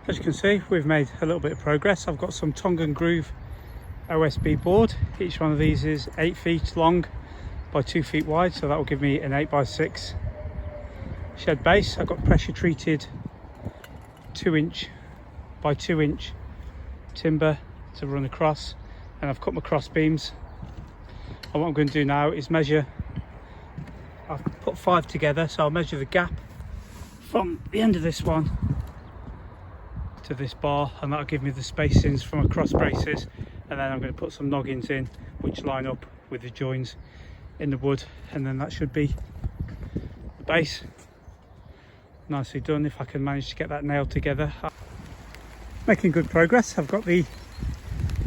As you can see, we've made a little bit of progress. I've got some tongue and groove OSB board. Each one of these is 8 feet long by 2 feet wide, so that will give me an 8x6 shed base. I've got pressure treated 2-inch by 2-inch timber to run across, and I've cut my cross beams. And what I'm going to do now is measure. I've put 5 together, so I'll measure the gap from the end of this one to this bar, and that'll give me the spacings from my cross braces. And then I'm going to put some noggins in which line up with the joins in the wood, and then that should be the base. Nicely done if I can manage to get that nailed together. Making good progress. I've got the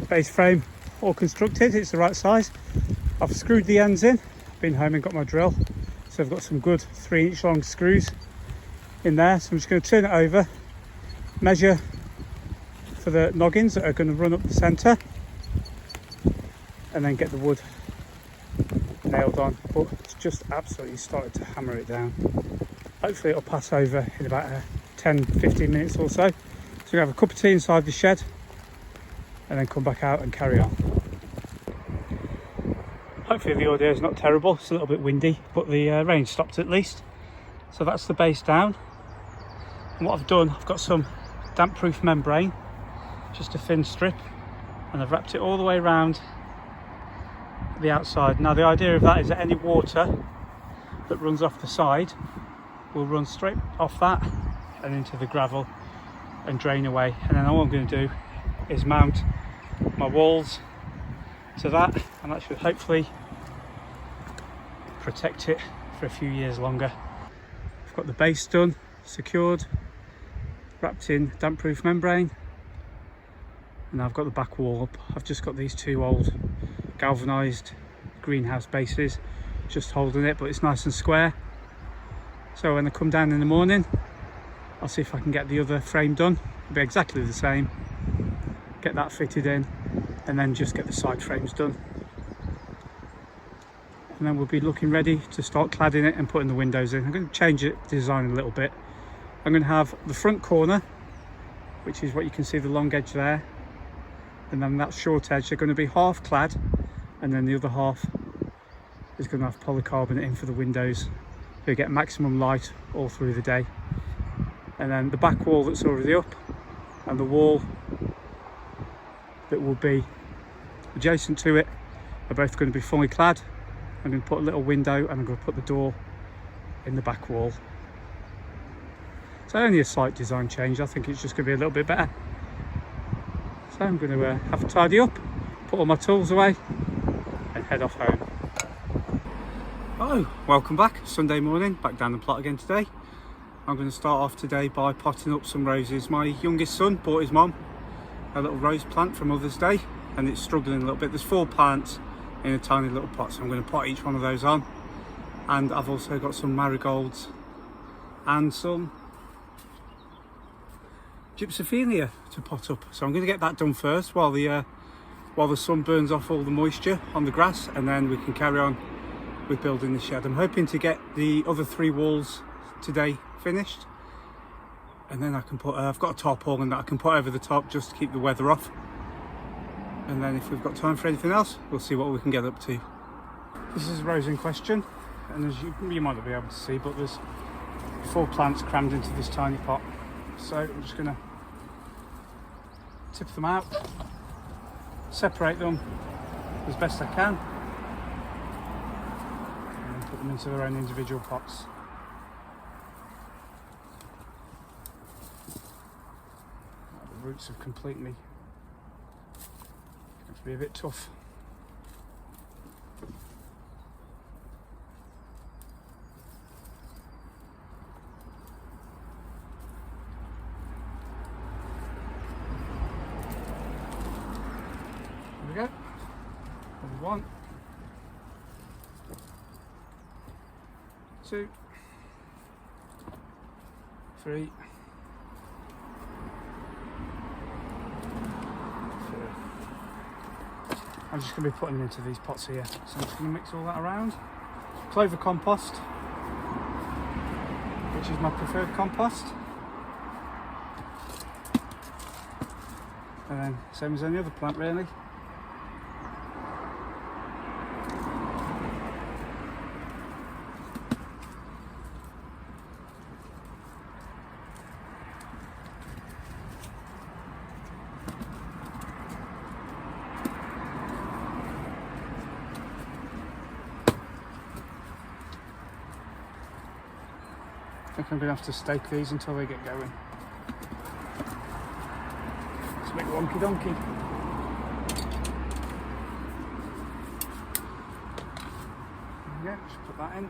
base frame all constructed, it's the right size. I've screwed the ends in, been home and got my drill, so I've got some good 3-inch long screws in there. So I'm just going to turn it over, measure for the noggins that are going to run up the centre, and then get the wood nailed on. But it's just absolutely started to hammer it down. Hopefully it'll pass over in about 10-15 minutes or so. So we have a cup of tea inside the shed and then come back out and carry on. Hopefully the audio is not terrible. It's a little bit windy, but the rain stopped at least. So that's the base down. And what I've done, I've got some damp proof membrane, just a thin strip, and I've wrapped it all the way around the outside. Now the idea of that is that any water that runs off the side will run straight off that and into the gravel and drain away. And then all I'm going to do is mount my walls to that, and that should hopefully protect it for a few years longer. I've got the base done, secured, wrapped in damp proof membrane, and I've got the back wall up. I've just got these 2 old galvanised greenhouse bases just holding it, but it's nice and square. So when I come down in the morning, I'll see if I can get the other frame done. It'll be exactly the same, get that fitted in, and then just get the side frames done, and then we'll be looking ready to start cladding it and putting the windows in. I'm going to change it design a little bit. I'm going to have the front corner, which is what you can see, the long edge there, and then that short edge, they're going to be half clad, and then the other half is going to have polycarbonate in for the windows, so you get maximum light all through the day. And then the back wall that's already up and the wall that will be adjacent to it are both going to be fully clad. I'm going to put a little window and I'm going to put the door in the back wall. So only a slight design change. I think it's just going to be a little bit better. So I'm going to have a tidy up, put all my tools away and head off home. Hello, welcome back. Sunday morning, back down the plot again today. I'm going to start off today by potting up some roses. My youngest son bought his mum a little rose plant for Mother's Day, and it's struggling a little bit. There's 4 plants in a tiny little pot, so I'm going to pot each one of those on. And I've also got some marigolds and some gypsophilia to pot up, so I'm going to get that done first while the sun burns off all the moisture on the grass, and then we can carry on with building the shed. I'm hoping to get the other 3 walls today finished, and then I can put I've got a tarpaulin that I can put over the top just to keep the weather off, and then if we've got time for anything else, we'll see what we can get up to. This is a rose in question, and as you might not be able to see, but there's 4 plants crammed into this tiny pot, so I'm just going to tip them out, separate them as best I can, and then put them into their own individual pots. The roots have completely going to be a bit tough. There we go. There's 1, 2, 3, 4. I'm just going to be putting them into these pots here. So I'm just going to mix all that around. Clover compost, which is my preferred compost. And then same as any other plant really. I think I'm going to have to stake these until they get going. It's a bit wonky donkey. Yeah, just put that in.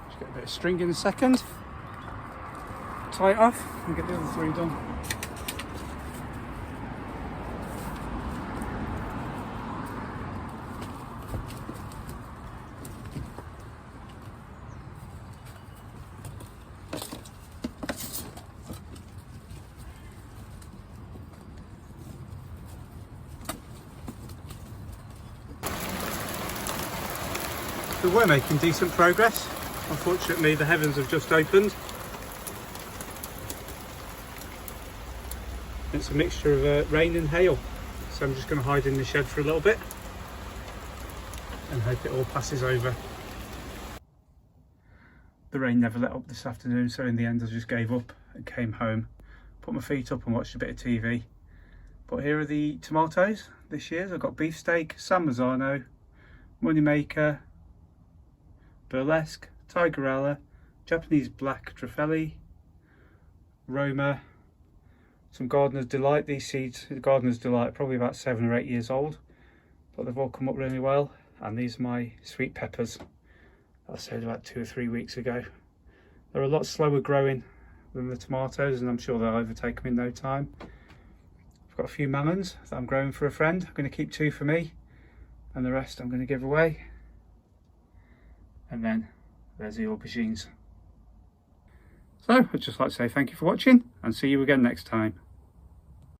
Just get a bit of string in a second. Tie it off and get the other three done. We were making decent progress. Unfortunately, the heavens have just opened. It's a mixture of rain and hail. So I'm just going to hide in the shed for a little bit and hope it all passes over. The rain never let up this afternoon, so in the end I just gave up and came home, put my feet up and watched a bit of TV. But here are the tomatoes this year. I've got beefsteak, San Marzano, Moneymaker, Burlesque, Tigerella, Japanese Black Truffelli, Roma, some Gardener's Delight. These seeds, Gardener's Delight, are probably about 7 or 8 years old, but they've all come up really well. And these are my sweet peppers that I sowed about 2 or 3 weeks ago. They're a lot slower growing than the tomatoes, and I'm sure they'll overtake them in no time. I've got a few melons that I'm growing for a friend. I'm going to keep 2 for me, and the rest I'm going to give away. And then there's the aubergines. So I'd just like to say thank you for watching and see you again next time.